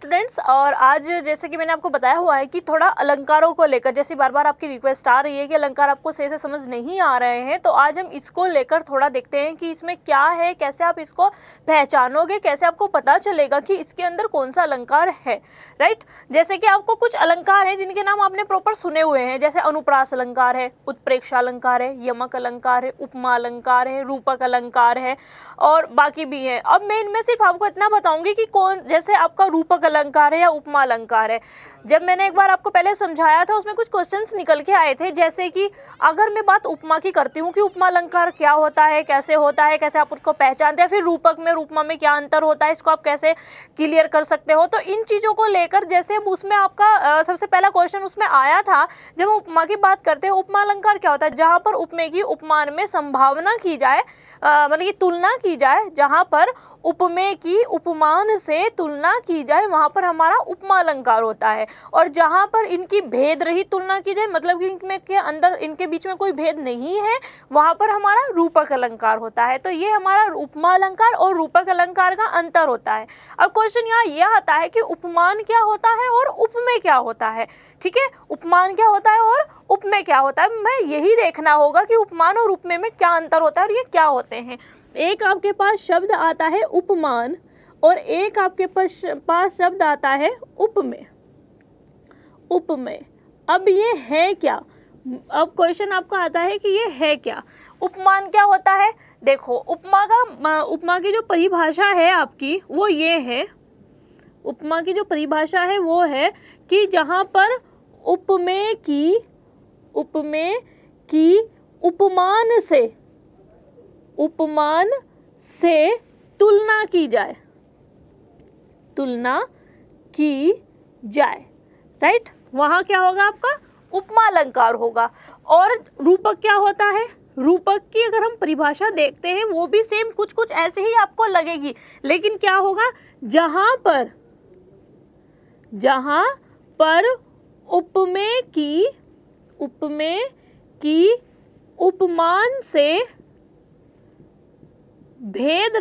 Students, और आज जैसे कि मैंने आपको बताया हुआ है कि थोड़ा अलंकारों को लेकर, जैसे बार बार आपकी रिक्वेस्ट आ रही है कि अलंकार आपको सही से समझ नहीं आ रहे हैं, तो आज हम इसको लेकर थोड़ा देखते हैं कि इसमें क्या है, कैसे आप इसको पहचानोगे, कैसे आपको पता चलेगा कि इसके अंदर कौन सा अलंकार है। राइट, जैसे कि आपको कुछ अलंकार हैं जिनके नाम आपने प्रॉपर सुने हुए हैं, जैसे अनुप्रास अलंकार है, उत्प्रेक्षा अलंकार है, यमक अलंकार है, उपमा अलंकार है, रूपक अलंकार है और बाकी भी है। अब मैं इनमें सिर्फ आपको इतना बताऊंगी कि कौन, जैसे आपका रूपक अलंकार है या उपमा अलंकार है। जब मैंने एक बार आपको पहले समझाया था उसमें कुछ क्वेश्चंस निकल के आए थे, जैसे कि अगर मैं बात उपमा की करती हूँ कि उपमा अलंकार क्या होता है, कैसे होता है, कैसे आप उसको पहचानते हैं, फिर रूपक में उपमा में क्या अंतर होता है, इसको आप कैसे क्लियर कर सकते हो। तो इन चीज़ों को लेकर जैसे उसमें आपका सबसे पहला क्वेश्चन उसमें आया था, जब हम उपमा की बात करते हैं, उपमा अलंकार क्या होता है, जहाँ पर उपमे की उपमान में संभावना की जाए, मतलब कि तुलना की जाए, जहाँ पर उपमे की उपमान से तुलना की जाए वहाँ पर हमारा उपमा अलंकार होता है। और जहाँ पर इनकी भेद रहित तुलना की जाए, मतलब कि इनमें के अंदर इनके बीच में कोई भेद नहीं है, वहाँ पर हमारा रूपक अलंकार होता है। तो ये हमारा उपमा अलंकार और रूपक अलंकार का अंतर होता है। अब क्वेश्चन यहाँ यह आता है कि उपमान क्या होता है और उपमेय क्या होता है। ठीक है, उपमान क्या होता है और उपमेय क्या होता है, मैं यही देखना होगा कि उपमान और उपमेय में क्या अंतर होता है और ये क्या होते हैं। एक आपके पास शब्द आता है उपमान और एक आपके पास शब्द आता है उपमेय। उपमेय, अब ये है क्या, अब क्वेश्चन आपका आता है कि ये है क्या। उपमान क्या होता है, देखो उपमा की जो परिभाषा है आपकी वो ये है, उपमा की जो परिभाषा है वो है कि जहाँ पर उपमेय की उपमान से तुलना की जाए, राइट, वहाँ क्या होगा, आपका उपमा अलंकार होगा। और रूपक क्या होता है, रूपक की अगर हम परिभाषा देखते हैं वो भी सेम कुछ ऐसे ही आपको लगेगी, लेकिन क्या होगा, जहाँ पर उपमेय की उपमान से भेद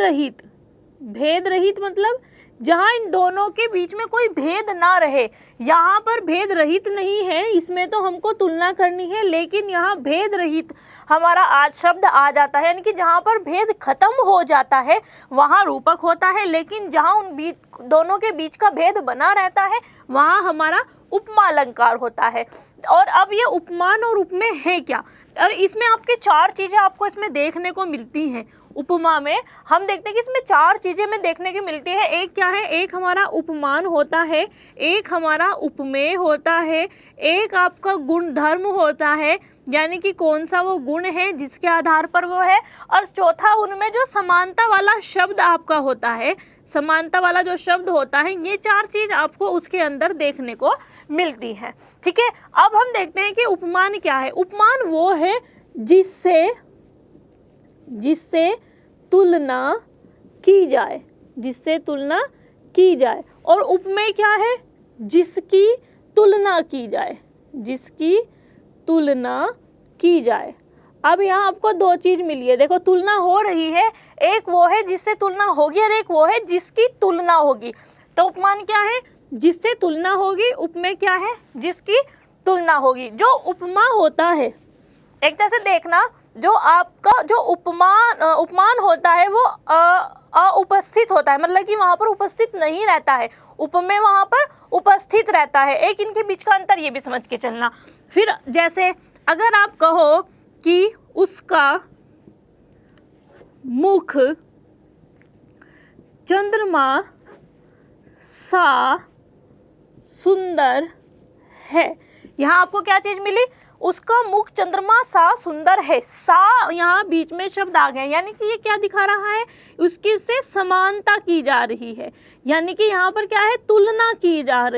रहित मतलब जहाँ इन दोनों के बीच में कोई भेद ना रहे, यहाँ पर भेद रहित नहीं है, इसमें तो हमको तुलना करनी है, लेकिन यहाँ भेद रहित हमारा आज शब्द आ जाता है, यानी कि जहाँ पर भेद खत्म हो जाता है वहाँ रूपक होता है, लेकिन जहाँ उन दोनों के बीच का भेद बना रहता है वहाँ हमारा उपमा अलंकार होता है। और अब ये उपमान और उपमेय है क्या, और इसमें आपके चार चीज़ें आपको इसमें देखने को मिलती हैं। उपमा में हम देखते हैं कि इसमें चार चीज़ें में देखने की मिलती है। एक क्या है, एक हमारा उपमान होता है, एक हमारा उपमेय होता है, एक आपका गुण धर्म होता है, यानी कि कौन सा वो गुण है जिसके आधार पर वो है, और चौथा उनमें जो समानता वाला शब्द आपका होता है, समानता वाला जो शब्द होता है, ये चार चीज़ आपको उसके अंदर देखने को मिलती है। ठीक है, अब हम देखते हैं कि उपमान क्या है। उपमान वो है जिससे तुलना की जाए, और उपमेय क्या है, जिसकी तुलना की जाए। अब यहाँ आपको दो चीज़ मिली है, देखो तुलना हो रही है, एक वो है जिससे तुलना होगी और एक वो है जिसकी तुलना होगी। तो उपमान क्या है, जिससे तुलना होगी, उपमेय क्या है, जिसकी तुलना होगी। जो उपमा होता है, एक तरह से देखना, जो आपका जो उपमान होता है वो अनुपस्थित होता है, मतलब कि वहाँ पर उपस्थित नहीं रहता है, उपमेय वहाँ पर उपस्थित रहता है। एक इनके बीच का अंतर ये भी समझ के चलना। फिर जैसे अगर आप कहो कि उसका मुख चंद्रमा सा सुंदर है, यहाँ आपको क्या चीज़ मिली, उसका मुख चंद्रमा सा सुंदर है, सा यहाँ बीच में शब्द आ गए, यानी कि ये क्या दिखा रहा है, उसकी से समानता की जा रही है, यानी कि यहाँ पर क्या है, तुलना की जा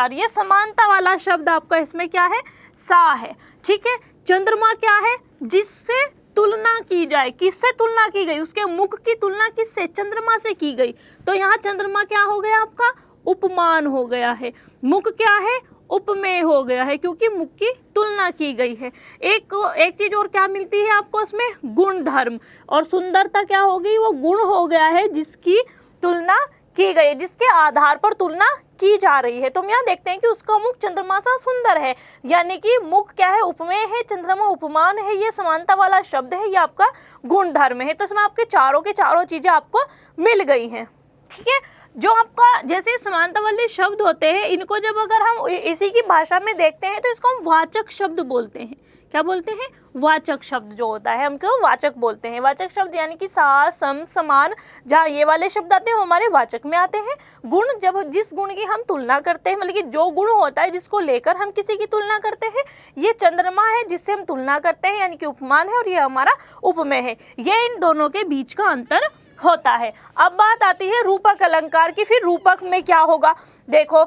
रही है, समानता वाला शब्द आपका इसमें क्या है, सा है। ठीक है, चंद्रमा क्या है, जिससे तुलना की जाए, किससे तुलना की गई, उसके मुख की तुलना किससे, चंद्रमा से की गई, तो यहाँ चंद्रमा क्या हो गया, आपका उपमान हो गया है, मुख क्या है, उपमेय हो गया है, क्योंकि मुख की तुलना की गई है। एक चीज और क्या मिलती है आपको उसमें, गुण धर्म, और सुंदरता क्या हो गई, वो गुण हो गया है जिसकी तुलना की गई है, जिसके आधार पर तुलना की जा रही है। तो हम यहाँ देखते हैं कि उसका मुख चंद्रमा सा सुंदर है, यानी कि मुख क्या है, उपमेय है, चंद्रमा उपमान है, ये समानता वाला शब्द है, ये आपका गुण धर्म है। तो इसमें आपके चारों के चारों चीजें आपको मिल गई हैं। ठीक है, जो आपका जैसे समानता वाले शब्द होते हैं, इनको जब अगर हम इसी की भाषा में देखते हैं तो इसको हम वाचक शब्द बोलते हैं। क्या बोलते हैं? वाचक शब्द जो होता है हम क्यों वाचक बोलते हैं। वाचक शब्द यानी कि सा, सम, समान, जहाँ ये वाले शब्द आते हैं वो हमारे वाचक में आते हैं। गुण, जब जिस गुण की हम तुलना करते हैं, मतलब कि जो गुण होता है जिसको लेकर हम किसी की तुलना करते हैं, ये चंद्रमा है जिससे हम तुलना करते हैं, यानी कि उपमान है, और ये हमारा उपमेय है। ये इन दोनों के बीच का अंतर होता है। अब बात आती है रूपक अलंकार की। फिर रूपक में क्या होगा, देखो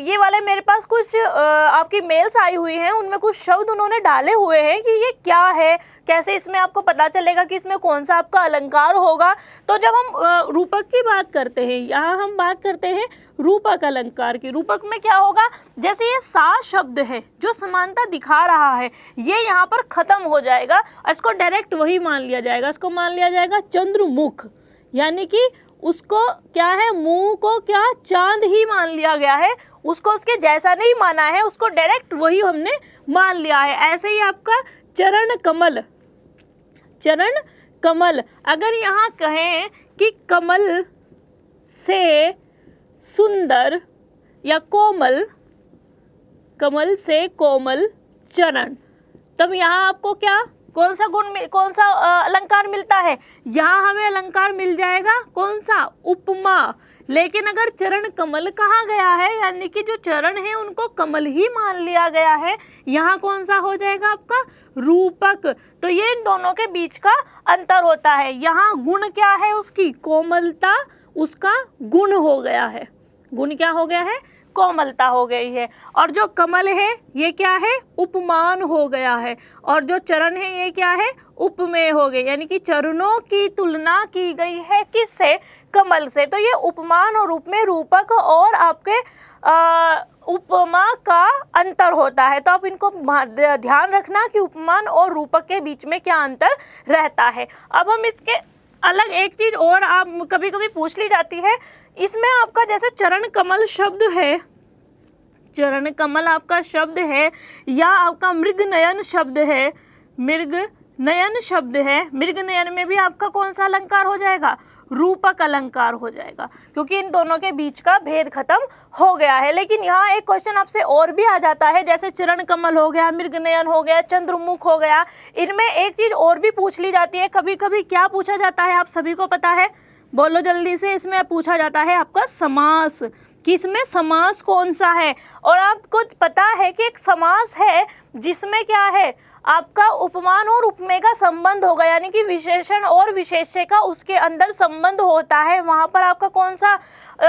ये वाले मेरे पास कुछ आपकी मेल्स आई हुई हैं, उनमें कुछ शब्द उन्होंने डाले हुए हैं कि ये क्या है, कैसे इसमें आपको पता चलेगा कि इसमें कौन सा आपका अलंकार होगा। तो जब हम रूपक की बात करते हैं, यहाँ हम बात करते हैं रूपक अलंकार की। रूपक में क्या होगा, जैसे ये सा शब्द है जो समानता दिखा रहा है, ये यहाँ पर खत्म हो जाएगा और इसको डायरेक्ट वही मान लिया जाएगा, इसको मान लिया जाएगा चंद्रमुख, यानी कि उसको क्या है, मुंह को क्या चांद ही मान लिया गया है, उसको उसके जैसा नहीं माना है, उसको डायरेक्ट वही हमने मान लिया है। ऐसे ही आपका चरण कमल, चरण कमल, अगर यहाँ कहें कि कमल से सुंदर या कोमल, कमल से कोमल चरण, तब यहाँ आपको क्या, कौन सा गुण, कौन सा अलंकार मिलता है, यहाँ हमें अलंकार मिल जाएगा कौन सा, उपमा। लेकिन अगर चरण कमल कहा गया है, यानी कि जो चरण है उनको कमल ही मान लिया गया है, यहाँ कौन सा हो जाएगा आपका, रूपक। तो ये इन दोनों के बीच का अंतर होता है। यहाँ गुण क्या है, उसकी कोमलता, उसका गुण हो गया है, गुण क्या हो गया है, कोमलता हो गई है। और जो कमल है ये क्या है, उपमान हो गया है, और जो चरण है ये क्या है, उपमेय हो गए, यानी कि चरणों की तुलना की गई है किससे, कमल से। तो ये उपमान और उपमेय, रूपक और आपके उपमा का अंतर होता है। तो आप इनको ध्यान रखना कि उपमान और रूपक के बीच में क्या अंतर रहता है। अब हम इसके अलग एक चीज और आप कभी कभी पूछ ली जाती है, इसमें आपका जैसे चरण कमल शब्द है, चरण कमल आपका शब्द है, या आपका मृग नयन शब्द है, मृग नयन शब्द है, मृग नयन में भी आपका कौन सा अलंकार हो जाएगा, रूपक अलंकार हो जाएगा, क्योंकि इन दोनों के बीच का भेद खत्म हो गया है। लेकिन यहाँ एक क्वेश्चन आपसे और भी आ जाता है, जैसे चरण कमल हो गया, मृग नयन हो गया, चंद्रमुख हो गया, इनमें एक चीज और भी पूछ ली जाती है कभी कभी। क्या पूछा जाता है, आप सभी को पता है, बोलो जल्दी से। इसमें पूछा जाता है आपका समास, कि इसमें समास कौन सा है। और आपको पता है कि एक समास है जिसमें क्या है, आपका उपमान और उपमेय का संबंध होगा, यानी कि विशेषण और विशेष्य का उसके अंदर संबंध होता है। वहाँ पर आपका कौन सा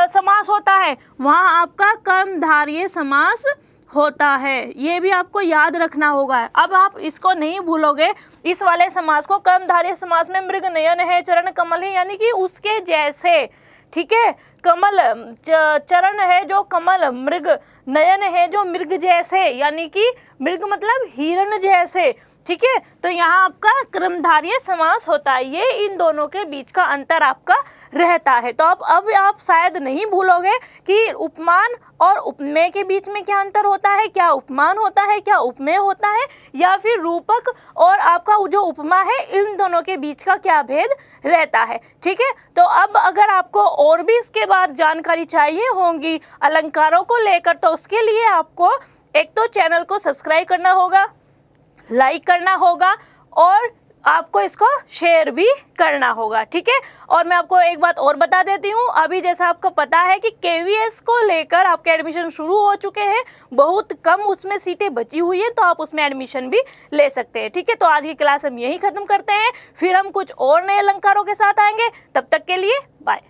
समास होता है, वहाँ आपका कर्मधारय समास होता है। ये भी आपको याद रखना होगा। अब आप इसको नहीं भूलोगे, इस वाले समास को, कर्मधारय समास में मृग नयन है, चरण कमल है, यानी कि उसके जैसे, ठीक है, कमल चरण है जो कमल, मृग नयन है जो मृग जैसे, यानी कि मृग मतलब हिरण जैसे, ठीक है। तो यहाँ आपका कर्मधारय समास होता है। ये इन दोनों के बीच का अंतर आपका रहता है। तो अब आप शायद नहीं भूलोगे कि उपमान और उपमेय के बीच में क्या अंतर होता है, क्या उपमान होता है, क्या उपमेय होता है, या फिर रूपक और आपका जो उपमा है, इन दोनों के बीच का क्या भेद रहता है, ठीक है। तो अब अगर आपको और भी इसके बाद जानकारी चाहिए होंगी अलंकारों को लेकर, तो उसके लिए आपको एक तो चैनल को सब्सक्राइब करना होगा, लाइक करना होगा, और आपको इसको शेयर भी करना होगा, ठीक है। और मैं आपको एक बात और बता देती हूँ, अभी जैसा आपको पता है कि KVS को लेकर आपके एडमिशन शुरू हो चुके हैं, बहुत कम उसमें सीटें बची हुई हैं, तो आप उसमें एडमिशन भी ले सकते हैं, ठीक है। तो आज की क्लास हम यहीं ख़त्म करते हैं, फिर हम कुछ और नए अलंकारों के साथ आएंगे। तब तक के लिए बाय।